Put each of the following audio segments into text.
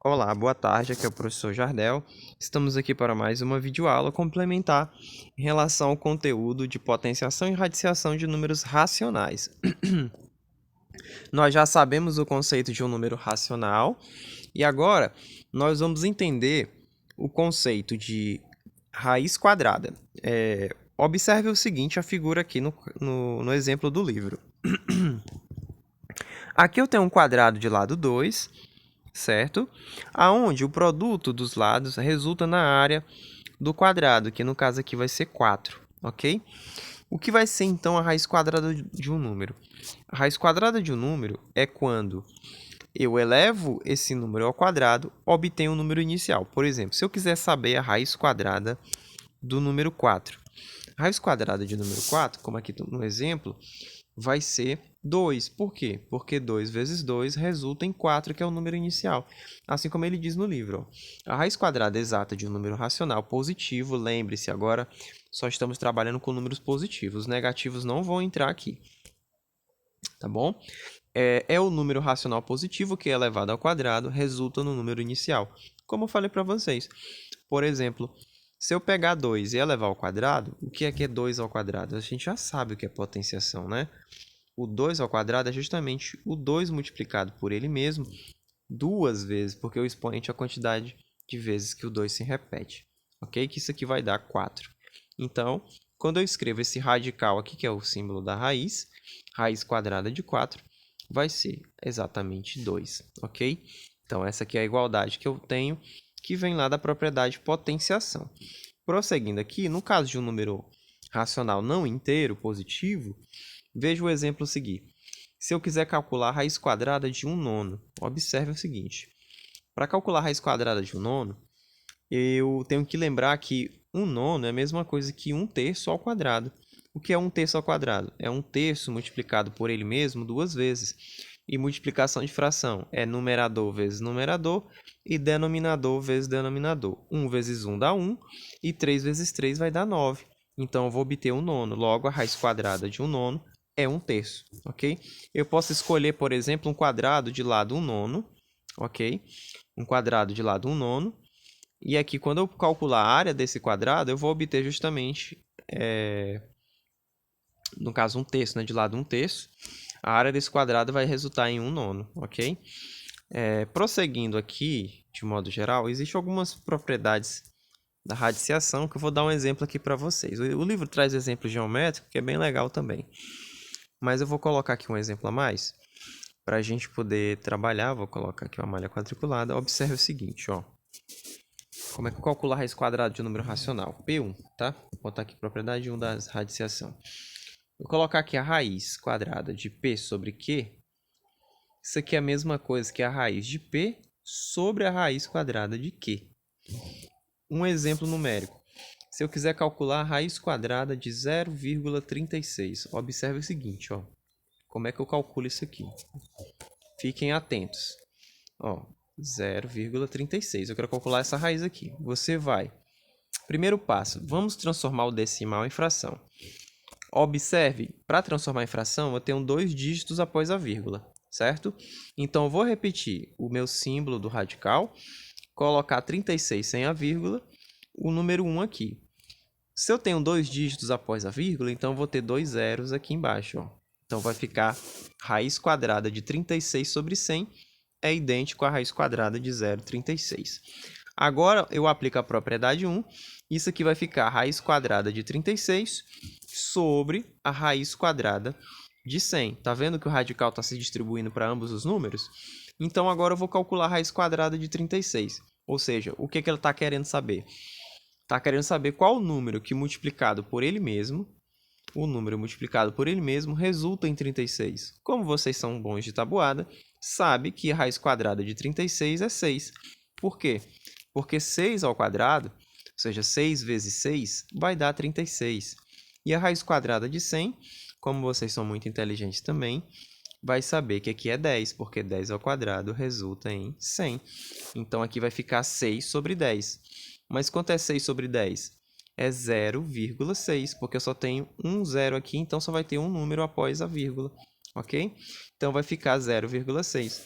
Olá, boa tarde, aqui é o professor Jardel. Estamos aqui para mais uma videoaula complementar em relação ao conteúdo de potenciação e radiciação de números racionais. Nós já sabemos o conceito de um número racional e agora nós vamos entender o conceito de raiz quadrada. Observe o seguinte, a figura aqui no exemplo do livro. Aqui eu tenho um quadrado de lado 2, certo? Aonde o produto dos lados resulta na área do quadrado, que no caso aqui vai ser 4, ok? O que vai ser então a raiz quadrada de um número? A raiz quadrada de um número é quando eu elevo esse número ao quadrado, obtenho um número inicial. Por exemplo, se eu quiser saber a raiz quadrada do número 4. A raiz quadrada de número 4, como aqui no exemplo, vai ser 2. Por quê? Porque 2 vezes 2 resulta em 4, que é o número inicial. Assim como ele diz no livro. A raiz quadrada exata de um número racional positivo, lembre-se, agora só estamos trabalhando com números positivos. Os negativos não vão entrar aqui. Tá bom? É o número racional positivo que é elevado ao quadrado, resulta no número inicial. Como eu falei para vocês. Por exemplo, se eu pegar 2 e elevar ao quadrado, o que é 2 ao quadrado? A gente já sabe o que é potenciação, né? O 2 ao quadrado é justamente o 2 multiplicado por ele mesmo duas vezes, porque o expoente é a quantidade de vezes que o 2 se repete. Ok? Que isso aqui vai dar 4. Então, quando eu escrevo esse radical aqui, que é o símbolo da raiz quadrada de 4, vai ser exatamente 2. Ok? Então, essa aqui é a igualdade que eu tenho, que vem lá da propriedade potenciação. Prosseguindo aqui, no caso de um número racional não inteiro, positivo, veja o exemplo seguinte. Se eu quiser calcular a raiz quadrada de 1/9, observe o seguinte. Para calcular a raiz quadrada de 1/9, eu tenho que lembrar que 1/9 é a mesma coisa que 1/3 ao quadrado. O que é 1/3 ao quadrado? É 1/3 multiplicado por ele mesmo duas vezes. E multiplicação de fração é numerador vezes numerador e denominador vezes denominador. 1 vezes 1 dá 1 e 3 vezes 3 vai dar 9. Então, eu vou obter 1/9. Logo, a raiz quadrada de 1/9 é 1/3, ok? Eu posso escolher, por exemplo, um quadrado de lado 1/9, ok? Um quadrado de lado 1/9. E aqui, quando eu calcular a área desse quadrado, eu vou obter justamente, no caso, 1/3, né? De lado 1/3. A área desse quadrado vai resultar em 1/9, ok? Prosseguindo aqui, de modo geral, existem algumas propriedades da radiciação que eu vou dar um exemplo aqui para vocês. O livro traz exemplos geométricos, que é bem legal também. Mas eu vou colocar aqui um exemplo a mais, para a gente poder trabalhar. Vou colocar aqui uma malha quadriculada. Observe o seguinte, ó. Como é que eu calculo a raiz quadrada de um número racional? P1, tá? Vou botar aqui propriedade 1 da radiciação. Vou colocar aqui a raiz quadrada de P sobre Q. Isso aqui é a mesma coisa que a raiz de P sobre a raiz quadrada de Q. Um exemplo numérico. Se eu quiser calcular a raiz quadrada de 0,36, observe o seguinte, ó. Como é que eu calculo isso aqui? Fiquem atentos. Ó, 0,36. Eu quero calcular essa raiz aqui. Você vai. Primeiro passo, vamos transformar o decimal em fração. Observe, para transformar em fração, eu tenho 2 dígitos após a vírgula, certo? Então, eu vou repetir o meu símbolo do radical, colocar 36 sem a vírgula, o número 1 aqui. Se eu tenho 2 dígitos após a vírgula, então eu vou ter 2 zeros aqui embaixo, ó. Então, vai ficar raiz quadrada de 36 sobre 100 é idêntico à raiz quadrada de 0,36. Agora, eu aplico a propriedade 1. Isso aqui vai ficar a raiz quadrada de 36 sobre a raiz quadrada de 100. Tá vendo que o radical está se distribuindo para ambos os números? Então, agora eu vou calcular a raiz quadrada de 36. Ou seja, o que ela está querendo saber? Está querendo saber qual número que multiplicado por ele mesmo, o número multiplicado por ele mesmo, resulta em 36. Como vocês são bons de tabuada, sabe que a raiz quadrada de 36 é 6. Por quê? Porque 6 ao quadrado, ou seja, 6 vezes 6, vai dar 36. E a raiz quadrada de 100, como vocês são muito inteligentes também, vai saber que aqui é 10, porque 10 ao quadrado resulta em 100. Então, aqui vai ficar 6 sobre 10. Mas quanto é 6 sobre 10? É 0,6, porque eu só tenho um zero aqui, então só vai ter um número após a vírgula, ok? Então, vai ficar 0,6.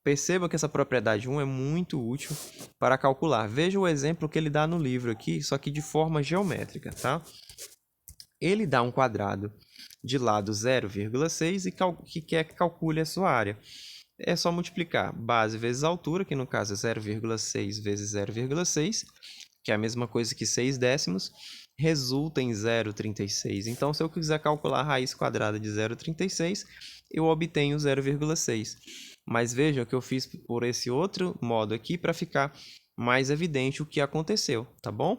Perceba que essa propriedade 1 é muito útil para calcular. Veja o exemplo que ele dá no livro aqui, só que de forma geométrica, tá? Ele dá um quadrado de lado 0,6 e quer que calcule a sua área. É só multiplicar base vezes altura, que no caso é 0,6 vezes 0,6, que é a mesma coisa que 6 décimos, resulta em 0,36. Então, se eu quiser calcular a raiz quadrada de 0,36, eu obtenho 0,6. Mas vejam que eu fiz por esse outro modo aqui para ficar mais evidente o que aconteceu, tá bom?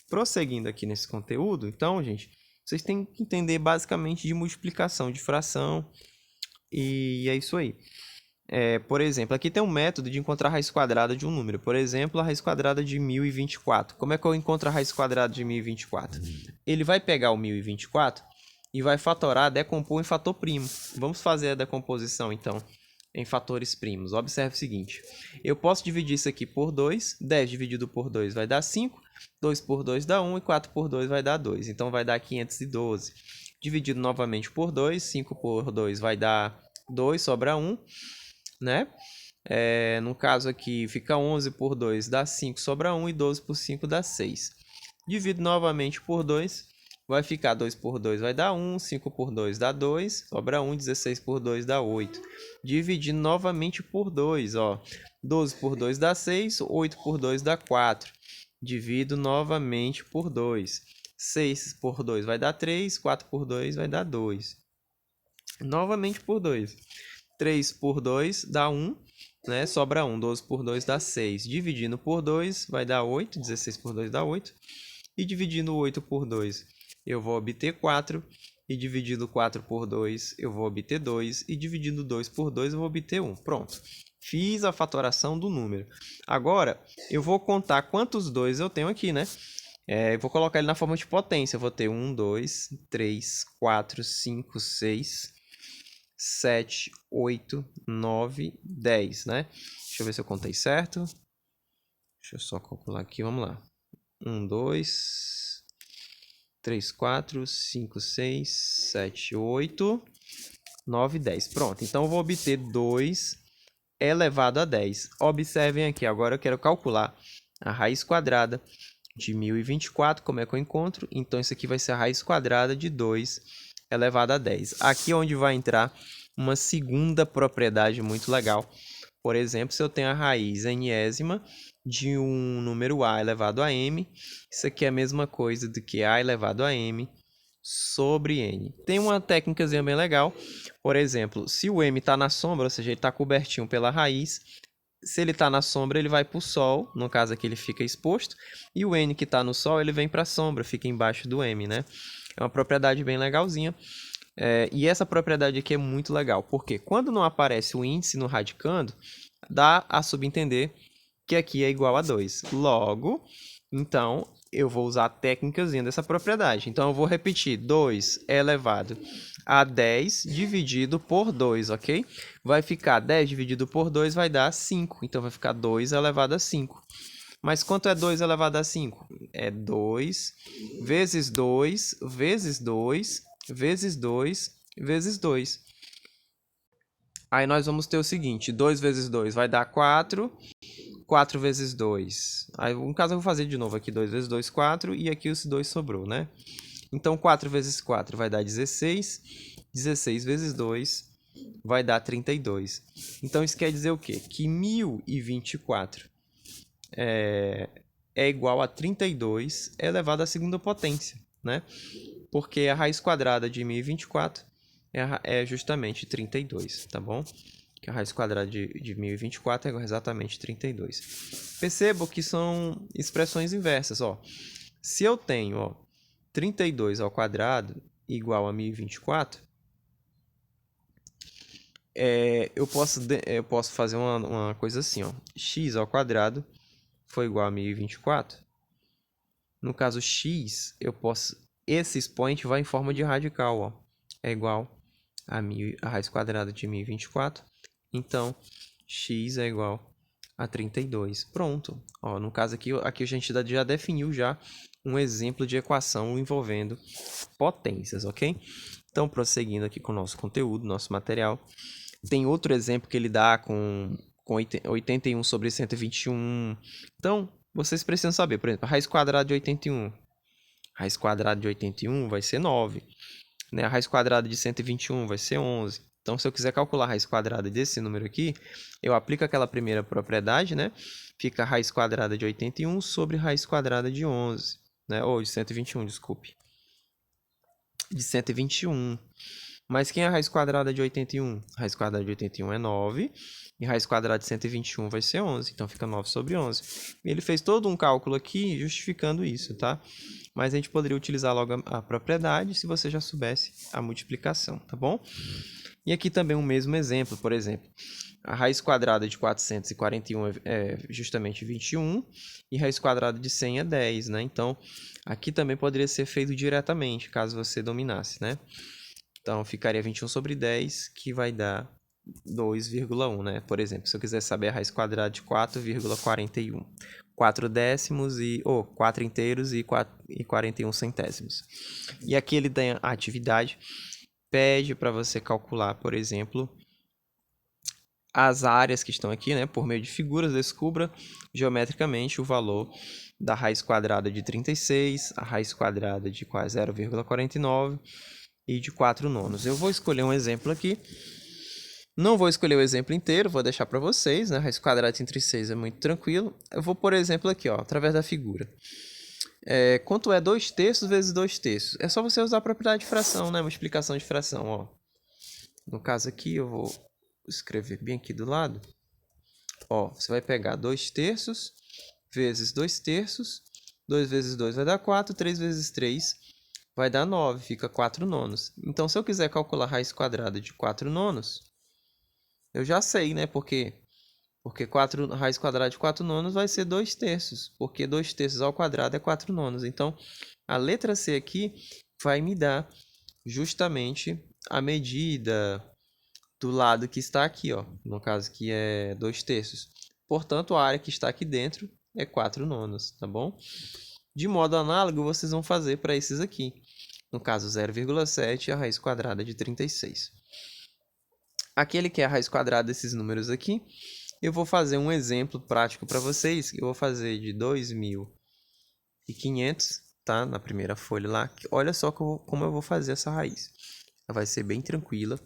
Prosseguindo aqui nesse conteúdo, então, gente, vocês têm que entender basicamente de multiplicação de fração e é isso aí. Por exemplo, aqui tem um método de encontrar a raiz quadrada de um número. Por exemplo, a raiz quadrada de 1024. Como é que eu encontro a raiz quadrada de 1024? Ele vai pegar o 1024 e vai fatorar, decompor em fator primo. Vamos fazer a decomposição, então, em fatores primos. Observe o seguinte. Eu posso dividir isso aqui por 2. 10 dividido por 2 vai dar 5. 2 por 2 dá 1 e 4 por 2 vai dar 2. Então, vai dar 512. Dividido novamente por 2. 5 por 2 vai dar 2, sobra 1. Né? No caso aqui, fica 11 por 2 dá 5, sobra 1, e 12 por 5 dá 6. Divido novamente por 2, vai ficar 2 por 2 vai dar 1, 5 por 2 dá 2, sobra 1, 16 por 2 dá 8. Dividindo novamente por 2, ó, 12 por 2 dá 6, 8 por 2 dá 4. Divido novamente por 2. 6 por 2 vai dar 3, 4 por 2 vai dar 2. Novamente por 2. 3 por 2 dá 1, né? Sobra 1. 12 por 2 dá 6. Dividindo por 2 vai dar 8. 16 por 2 dá 8. E dividindo 8 por 2 eu vou obter 4. E dividindo 4 por 2 eu vou obter 2. E dividindo 2 por 2 eu vou obter 1. Pronto. Fiz a fatoração do número. Agora eu vou contar quantos 2 eu tenho aqui, né? Eu vou colocar ele na forma de potência. Eu vou ter 1, 2, 3, 4, 5, 6... 7, 8, 9, 10, né? Deixa eu ver se eu contei certo. Deixa eu só calcular aqui, vamos lá. 1, 2, 3, 4, 5, 6, 7, 8, 9, 10. Pronto, então eu vou obter 2 elevado a 10. Observem aqui, agora eu quero calcular a raiz quadrada de 1024. Como é que eu encontro? Então, isso aqui vai ser a raiz quadrada de 2 elevado a 10. Aqui é onde vai entrar uma segunda propriedade muito legal. Por exemplo, se eu tenho a raiz enésima de um número a elevado a m, isso aqui é a mesma coisa do que a elevado a m sobre n. Tem uma técnicazinha bem legal. Por exemplo, se o m está na sombra, ou seja, ele está cobertinho pela raiz, se ele está na sombra, ele vai para o sol, no caso aqui ele fica exposto, e o n que está no sol, ele vem para a sombra, fica embaixo do m, né? É uma propriedade bem legalzinha. E essa propriedade aqui é muito legal, porque quando não aparece o índice no radicando, dá a subentender que aqui é igual a 2. Logo, então, eu vou usar a técnicazinha dessa propriedade. Então, eu vou repetir, 2 é elevado a 10 dividido por 2, ok? Vai ficar 10 dividido por 2 vai dar 5, então vai ficar 2 elevado a 5. Mas quanto é 2 elevado a 5? É 2 vezes 2 vezes 2 vezes 2 vezes 2. Aí nós vamos ter o seguinte, 2 vezes 2 vai dar 4, 4 vezes 2. Aí, no caso, eu vou fazer de novo aqui, 2 vezes 2, 4, e aqui os 2 sobrou, né? Então, 4 vezes 4 vai dar 16, 16 vezes 2 vai dar 32. Então, isso quer dizer o quê? Que 1024 é igual a 32 elevado à segunda potência, né? Porque a raiz quadrada de 1024 é justamente 32, tá bom? Que a raiz quadrada de 1024 é exatamente 32. Percebo que são expressões inversas, ó. Se eu tenho, ó, 32 ao quadrado igual a 1024, eu posso fazer uma coisa assim, ó. X ao quadrado foi igual a 1024. No caso x, esse expoente vai em forma de radical, ó. É igual a raiz quadrada de 1024. Então, x é igual a 32. Pronto. Ó, no caso aqui a gente já definiu já um exemplo de equação envolvendo potências, ok? Então, prosseguindo aqui com o nosso conteúdo, nosso material. Tem outro exemplo que ele dá com com 81 sobre 121. Então, vocês precisam saber, por exemplo, a raiz quadrada de 81. A raiz quadrada de 81 vai ser 9. Né? A raiz quadrada de 121 vai ser 11. Então, se eu quiser calcular a raiz quadrada desse número aqui, eu aplico aquela primeira propriedade, né? Fica a raiz quadrada de 81 sobre raiz quadrada de 11. Né? Ou de 121, desculpe. De 121. Mas quem é a raiz quadrada de 81? A raiz quadrada de 81 é 9. E a raiz quadrada de 121 vai ser 11. Então, fica 9 sobre 11. E ele fez todo um cálculo aqui justificando isso, tá? Mas a gente poderia utilizar logo a propriedade se você já soubesse a multiplicação, tá bom? E aqui também o mesmo exemplo, por exemplo. A raiz quadrada de 441 é justamente 21. E a raiz quadrada de 100 é 10, né? Então, aqui também poderia ser feito diretamente, caso você dominasse, né? Então, ficaria 21 sobre 10, que vai dar 2,1, né? Por exemplo, se eu quiser saber a raiz quadrada de 4,41. 4 décimos e... 4 inteiros e 41 centésimos. E aqui ele tem a atividade. Pede para você calcular, por exemplo, as áreas que estão aqui, né? Por meio de figuras, descubra geometricamente o valor da raiz quadrada de 36, a raiz quadrada de 0,49 e de 4 nonos. Eu vou escolher um exemplo aqui. Não vou escolher o exemplo inteiro, vou deixar para vocês, né? A raiz quadrada de 36 é muito tranquilo. Eu vou, por exemplo, aqui, ó, através da figura. Quanto é 2 terços vezes 2 terços? É só você usar a propriedade de fração, né? Multiplicação de fração, ó. No caso aqui, eu vou escrever bem aqui do lado. Ó, você vai pegar 2 terços vezes 2 terços. 2 vezes 2 vai dar 4, 3 vezes 3 vai dar 9, fica 4 nonos. Então, se eu quiser calcular a raiz quadrada de 4 nonos, eu já sei, né? Porque a raiz quadrada de 4 nonos vai ser 2 terços. Porque 2 terços ao quadrado é 4 nonos. Então, a letra C aqui vai me dar justamente a medida do lado que está aqui, ó. No caso, que é 2 terços. Portanto, a área que está aqui dentro é 4 nonos, tá bom? De modo análogo, vocês vão fazer para esses aqui. No caso, 0,7 e a raiz quadrada de 36. Aquele que é a raiz quadrada desses números aqui, eu vou fazer um exemplo prático para vocês. Eu vou fazer de 2.500, tá? Na primeira folha lá. Olha só como eu vou fazer essa raiz. Ela vai ser bem tranquila,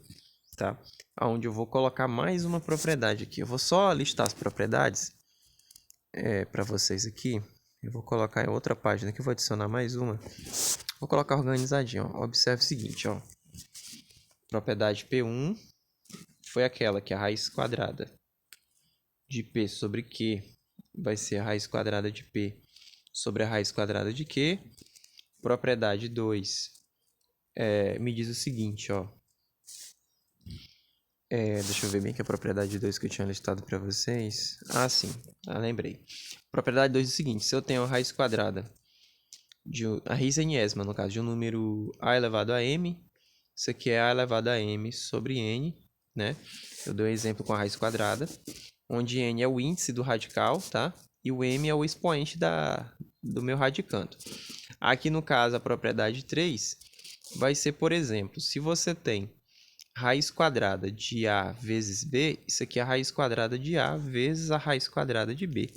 tá? Onde eu vou colocar mais uma propriedade aqui. Eu vou só listar as propriedades para vocês aqui. Eu vou colocar em outra página que eu vou adicionar mais uma. Vou colocar organizadinho, ó. Observe o seguinte, ó. Propriedade P1 foi aquela que a raiz quadrada de P sobre Q vai ser a raiz quadrada de P sobre a raiz quadrada de Q. Propriedade 2 me diz o seguinte, ó. Deixa eu ver bem que a propriedade 2 que eu tinha listado para vocês. Ah, sim. Lembrei. Propriedade 2 é o seguinte. Se eu tenho a raiz quadrada, a raiz enésima, no caso, de um número a elevado a m, isso aqui é a elevado a m sobre n, né? Eu dou um exemplo com a raiz quadrada, onde n é o índice do radical, tá? E o m é o expoente do meu radicando. Aqui, no caso, a propriedade 3 vai ser, por exemplo, se você tem raiz quadrada de A vezes B, isso aqui é a raiz quadrada de A vezes a raiz quadrada de B.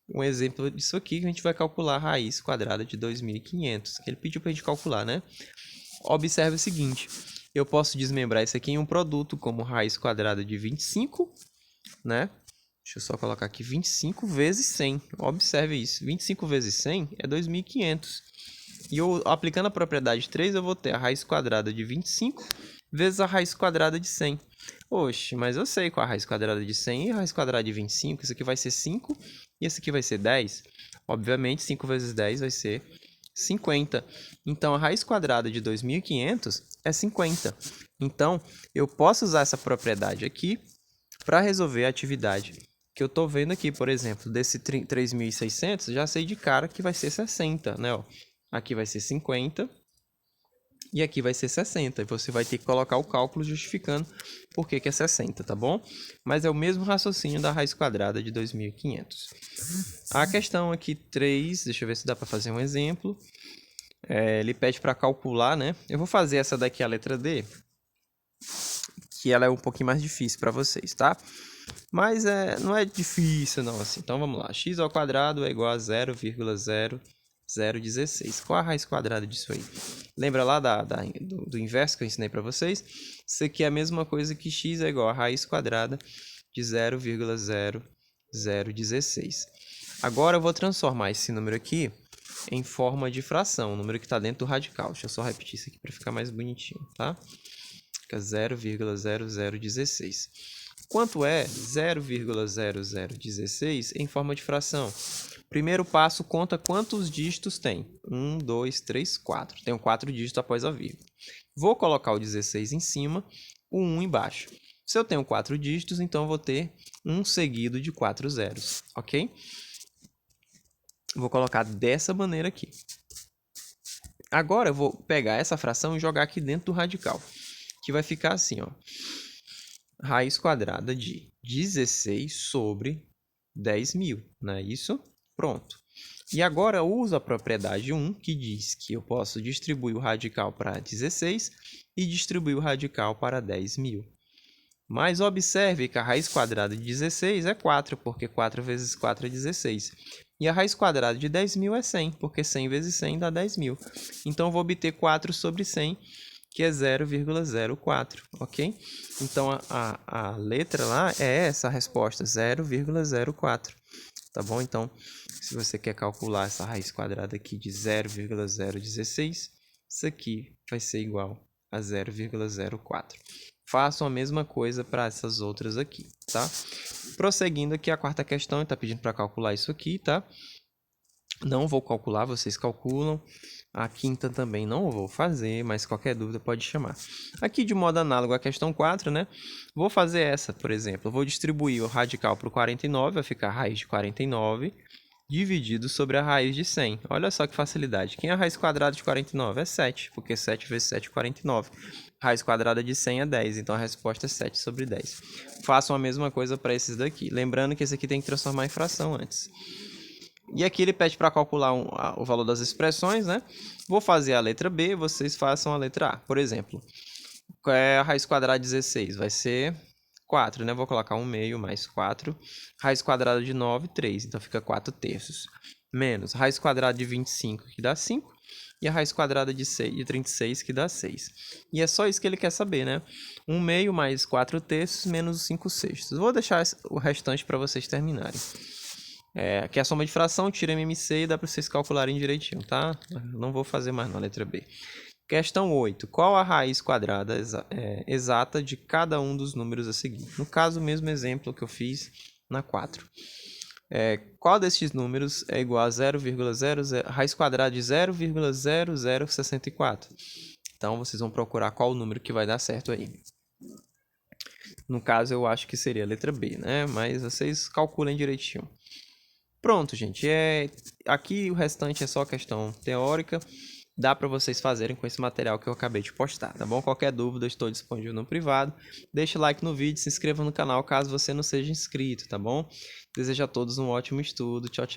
Um exemplo disso aqui que a gente vai calcular a raiz quadrada de 2.500, que ele pediu para a gente calcular, né? Observe o seguinte, eu posso desmembrar isso aqui em um produto como raiz quadrada de 25, né? Deixa eu só colocar aqui 25 vezes 100. Observe isso, 25 vezes 100 é 2.500. E eu, aplicando a propriedade 3, eu vou ter a raiz quadrada de 25 vezes a raiz quadrada de 100. Oxe, mas eu sei qual é a raiz quadrada de 100 e a raiz quadrada de 25. Isso aqui vai ser 5 e esse aqui vai ser 10. Obviamente, 5 vezes 10 vai ser 50. Então, a raiz quadrada de 2.500 é 50. Então, eu posso usar essa propriedade aqui para resolver a atividade que eu estou vendo aqui. Por exemplo, desse 3.600, já sei de cara que vai ser 60, né? Ó, aqui vai ser 50 e aqui vai ser 60. E você vai ter que colocar o cálculo justificando por que é 60, tá bom? Mas é o mesmo raciocínio da raiz quadrada de 2.500. A questão aqui 3, deixa eu ver se dá para fazer um exemplo. Ele pede para calcular, né? Eu vou fazer essa daqui, a letra D, que ela é um pouquinho mais difícil para vocês, tá? Mas não é difícil não, assim. Então vamos lá. X ao quadrado é igual a 0,0016. Qual a raiz quadrada disso aí? Lembra lá do inverso que eu ensinei para vocês? Isso aqui é a mesma coisa que x é igual a raiz quadrada de 0,0016. Agora eu vou transformar esse número aqui em forma de fração, o número que está dentro do radical. Deixa eu só repetir isso aqui para ficar mais bonitinho, tá? Fica 0,0016. Quanto é 0,0016 em forma de fração? Primeiro passo, conta quantos dígitos tem. 1, 2, 3, 4. Tenho 4 dígitos após a vírgula. Vou colocar o 16 em cima, o 1 embaixo. Se eu tenho 4 dígitos, então eu vou ter 1 seguido de 4 zeros, ok? Vou colocar dessa maneira aqui. Agora eu vou pegar essa fração e jogar aqui dentro do radical, que vai ficar assim, ó. Raiz quadrada de 16 sobre 10.000, não é isso? Pronto. E agora eu uso a propriedade 1, que diz que eu posso distribuir o radical para 16 e distribuir o radical para 10.000. Mas observe que a raiz quadrada de 16 é 4, porque 4 vezes 4 é 16. E a raiz quadrada de 10.000 é 100, porque 100 vezes 100 dá 10.000. Então, eu vou obter 4 sobre 100, que é 0,04, ok? Então, a letra lá é essa a resposta, 0,04, tá bom? Então, se você quer calcular essa raiz quadrada aqui de 0,016, isso aqui vai ser igual a 0,04. Façam a mesma coisa para essas outras aqui, tá? Prosseguindo aqui, a quarta questão, está pedindo para calcular isso aqui, tá? Não vou calcular, vocês calculam. A quinta também não vou fazer, mas qualquer dúvida pode chamar. Aqui, de modo análogo à questão 4, né? Vou fazer essa, por exemplo. Eu vou distribuir o radical para o 49, vai ficar a raiz de 49, dividido sobre a raiz de 100. Olha só que facilidade. Quem é a raiz quadrada de 49? É 7, porque 7 vezes 7 é 49. Raiz quadrada de 100 é 10, então a resposta é 7 sobre 10. Façam a mesma coisa para esses daqui. Lembrando que esse aqui tem que transformar em fração antes. E aqui ele pede para calcular o valor das expressões, né? Vou fazer a letra B, vocês façam a letra A. Por exemplo, qual é a raiz quadrada de 16? Vai ser 4, né? Vou colocar 1 meio mais 4. Raiz quadrada de 9, 3. Então fica 4 terços. Menos raiz quadrada de 25, que dá 5. E a raiz quadrada de 36, que dá 6. E é só isso que ele quer saber, né? 1 meio mais 4 terços menos 5 sextos. Vou deixar o restante para vocês terminarem. Aqui é a soma de fração, tira MMC e dá para vocês calcularem direitinho, tá? Não vou fazer mais na letra B. Questão 8. Qual a raiz quadrada exata de cada um dos números a seguir? No caso, o mesmo exemplo que eu fiz na 4. Qual destes números é igual a 0,00, raiz quadrada de 0,0064? Então, vocês vão procurar qual o número que vai dar certo aí. No caso, eu acho que seria a letra B, né? Mas vocês calculem direitinho. Pronto, gente. Aqui o restante é só questão teórica. Dá para vocês fazerem com esse material que eu acabei de postar, tá bom? Qualquer dúvida, estou disponível no privado. Deixe like no vídeo, se inscreva no canal caso você não seja inscrito, tá bom? Desejo a todos um ótimo estudo. Tchau, tchau.